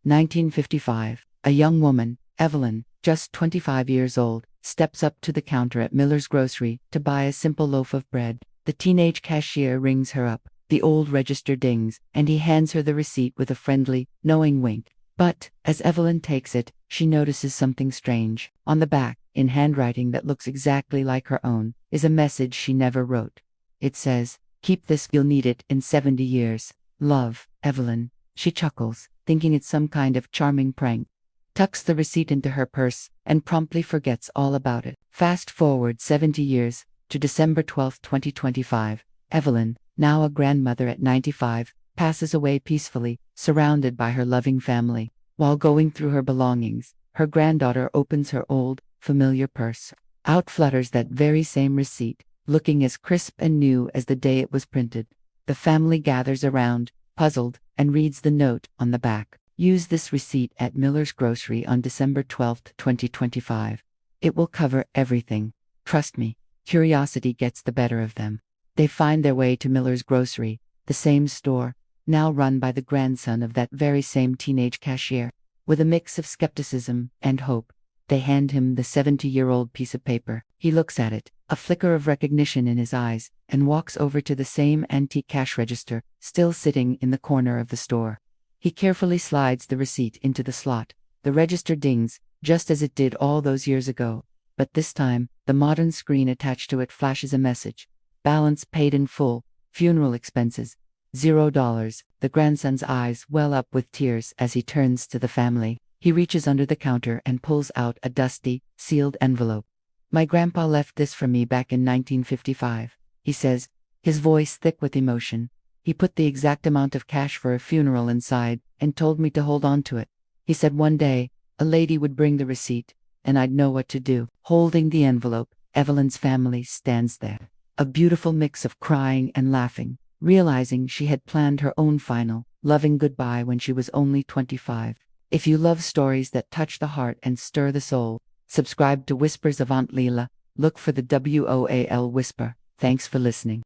1955. A young woman, Evelyn, just 25 years old, steps up to the counter at Miller's grocery to buy a simple loaf of bread. The teenage cashier rings her up. The old register dings, and he hands her the receipt with a friendly, knowing wink. But, as Evelyn takes it, she notices something strange. On the back, in handwriting that looks exactly like her own, is a message she never wrote. It says, "Keep this, you'll need it in 70 years. Love, Evelyn." She chuckles, thinking it's some kind of charming prank, tucks the receipt into her purse, and promptly forgets all about it. Fast forward 70 years, to December 12, 2025. Evelyn, now a grandmother at 95, passes away peacefully, surrounded by her loving family. While going through her belongings, her granddaughter opens her old, familiar purse. Out flutters that very same receipt, looking as crisp and new as the day it was printed. The family gathers around, puzzled, and reads the note on the back. Use this receipt at Miller's grocery on December 12, 2025. It will cover everything. Trust me, curiosity gets the better of them. They find their way to Miller's grocery, the same store, now run by the grandson of that very same teenage cashier. With a mix of skepticism and hope, they hand him the 70-year-old piece of paper. He looks at it, a flicker of recognition in his eyes, and walks over to the same antique cash register, still sitting in the corner of the store. He carefully slides the receipt into the slot. The register dings, just as it did all those years ago. But this time, the modern screen attached to it flashes a message. Balance paid in full. Funeral expenses. $0. The grandson's eyes well up with tears as he turns to the family. He reaches under the counter and pulls out a dusty, sealed envelope. "My grandpa left this for me back in 1955, he says, his voice thick with emotion. He put the exact amount of cash for a funeral inside and told me to hold on to it. He said one day, a lady would bring the receipt, and I'd know what to do." Holding the envelope, Evelyn's family stands there. A beautiful mix of crying and laughing, realizing she had planned her own final, loving goodbye when she was only 25. If you love stories that touch the heart and stir the soul, subscribe to Whispers of Aunt Lila. Look for the W.O.A.L whisper. Thanks for listening.